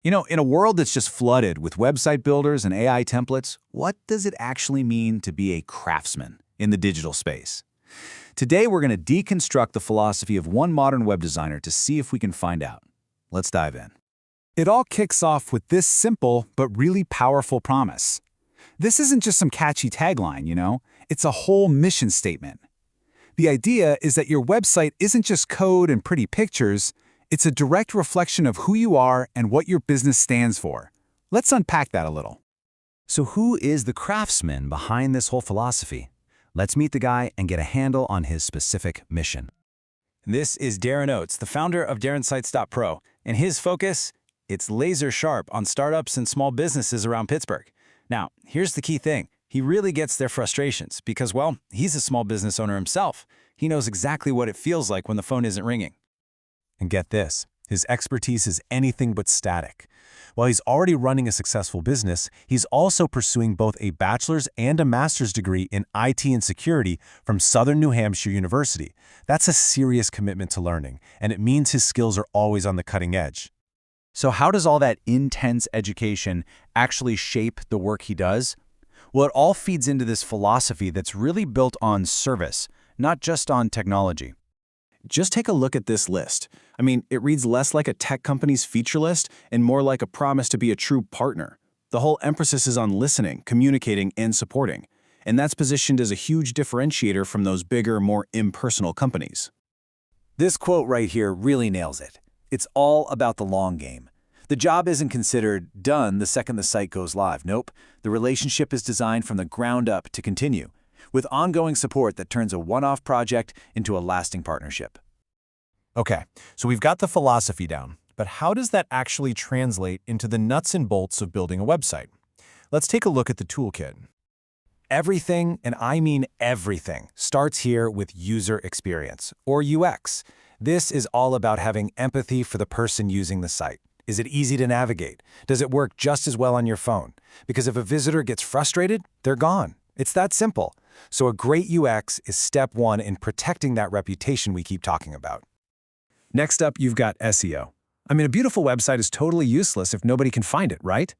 In a world that's just flooded with website builders and AI templates, what does it actually mean to be a craftsman in the digital space? Today, we're going to deconstruct the philosophy of one modern web designer to see if we can find out. Let's dive in. It all kicks off with this simple but really powerful promise. This isn't just some catchy tagline, it's a whole mission statement. The idea is that your website isn't just code and pretty pictures, it's a direct reflection of who you are and what your business stands for. Let's unpack that a little. So who is the craftsman behind this whole philosophy? Let's meet the guy and get a handle on his specific mission. This is Darren Oates, the founder of DarrenSites.pro, and his focus, it's laser sharp on startups and small businesses around Pittsburgh. Now, here's the key thing. He really gets their frustrations because, well, he's a small business owner himself. He knows exactly what it feels like when the phone isn't ringing. And get this, his expertise is anything but static. While he's already running a successful business, he's also pursuing both a bachelor's and a master's degree in IT and security from Southern New Hampshire University. That's a serious commitment to learning, and it means his skills are always on the cutting edge. So how does all that intense education actually shape the work he does? Well, it all feeds into this philosophy that's really built on service, not just on technology. Just take a look at this list. It reads less like a tech company's feature list and more like a promise to be a true partner. The whole emphasis is on listening, communicating, and supporting. And that's positioned as a huge differentiator from those bigger, more impersonal companies. This quote right here really nails it. It's all about the long game. The job isn't considered done the second the site goes live. Nope. The relationship is designed from the ground up to continue, with ongoing support that turns a one-off project into a lasting partnership. Okay, so we've got the philosophy down, but how does that actually translate into the nuts and bolts of building a website? Let's take a look at the toolkit. Everything, and I mean everything, starts here with user experience, or UX. This is all about having empathy for the person using the site. Is it easy to navigate? Does it work just as well on your phone? Because if a visitor gets frustrated, they're gone. It's that simple. So a great UX is step one in protecting that reputation we keep talking about. Next up, you've got SEO. A beautiful website is totally useless if nobody can find it, right?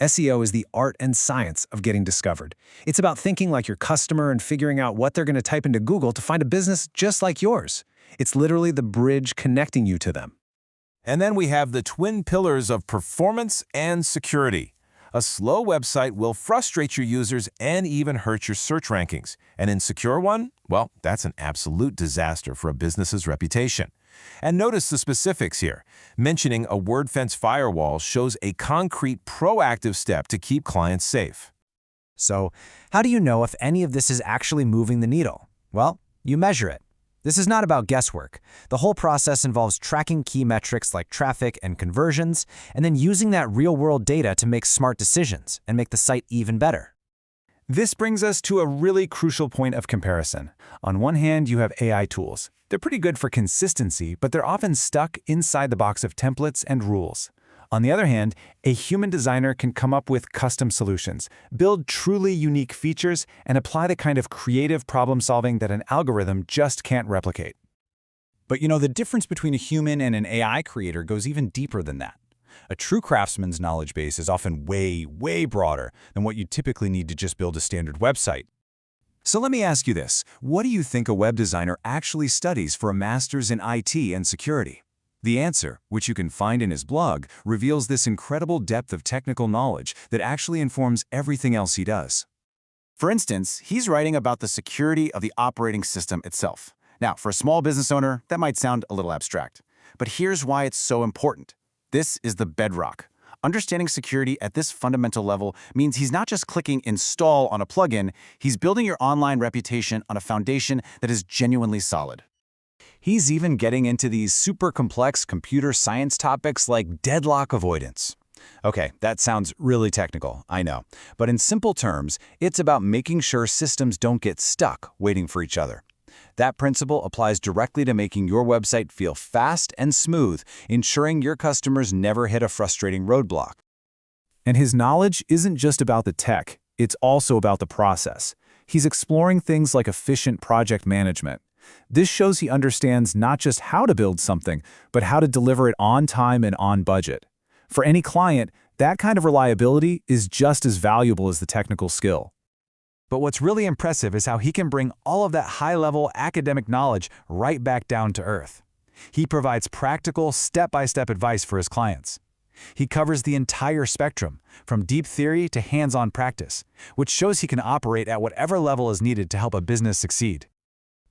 SEO is the art and science of getting discovered. It's about thinking like your customer and figuring out what they're going to type into Google to find a business just like yours. It's literally the bridge connecting you to them. And then we have the twin pillars of performance and security. A slow website will frustrate your users and even hurt your search rankings. An insecure one? Well, that's an absolute disaster for a business's reputation. And notice the specifics here. Mentioning a word fence firewall shows a concrete, proactive step to keep clients safe. So, how do you know if any of this is actually moving the needle? Well, you measure it. This is not about guesswork. The whole process involves tracking key metrics like traffic and conversions, and then using that real-world data to make smart decisions and make the site even better. This brings us to a really crucial point of comparison. On one hand, you have AI tools. They're pretty good for consistency, but they're often stuck inside the box of templates and rules. On the other hand, a human designer can come up with custom solutions, build truly unique features, and apply the kind of creative problem-solving that an algorithm just can't replicate. But the difference between a human and an AI creator goes even deeper than that. A true craftsman's knowledge base is often way, way broader than what you typically need to just build a standard website. So let me ask you this. What do you think a web designer actually studies for a master's in IT and security? The answer, which you can find in his blog, reveals this incredible depth of technical knowledge that actually informs everything else he does. For instance, he's writing about the security of the operating system itself. Now, for a small business owner, that might sound a little abstract. But here's why it's so important. This is the bedrock. Understanding security at this fundamental level means he's not just clicking install on a plugin, he's building your online reputation on a foundation that is genuinely solid. He's even getting into these super complex computer science topics like deadlock avoidance. Okay, that sounds really technical, I know. But in simple terms, it's about making sure systems don't get stuck waiting for each other. That principle applies directly to making your website feel fast and smooth, ensuring your customers never hit a frustrating roadblock. And his knowledge isn't just about the tech, it's also about the process. He's exploring things like efficient project management. This shows he understands not just how to build something, but how to deliver it on time and on budget. For any client, that kind of reliability is just as valuable as the technical skill. But what's really impressive is how he can bring all of that high-level academic knowledge right back down to earth. He provides practical, step-by-step advice for his clients. He covers the entire spectrum, from deep theory to hands-on practice, which shows he can operate at whatever level is needed to help a business succeed.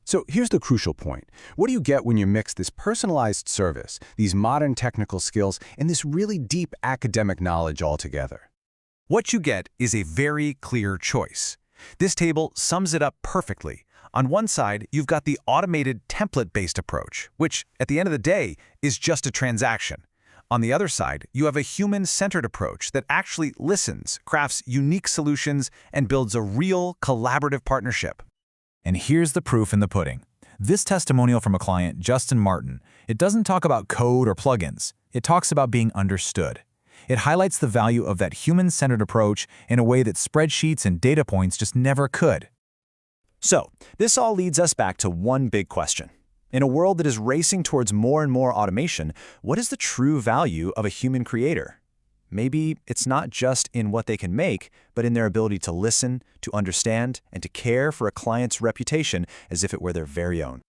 So here's the crucial point. What do you get when you mix this personalized service, these modern technical skills, and this really deep academic knowledge all together? What you get is a very clear choice. This table sums it up perfectly. On one side, you've got the automated template-based approach, which, at the end of the day, is just a transaction. On the other side, you have a human-centered approach that actually listens, crafts unique solutions, and builds a real collaborative partnership. And here's the proof in the pudding. This testimonial from a client, Justin Martin, it doesn't talk about code or plugins. It talks about being understood. It highlights the value of that human-centered approach in a way that spreadsheets and data points just never could. So, this all leads us back to one big question. In a world that is racing towards more and more automation, what is the true value of a human creator? Maybe it's not just in what they can make, but in their ability to listen, to understand, and to care for a client's reputation as if it were their very own.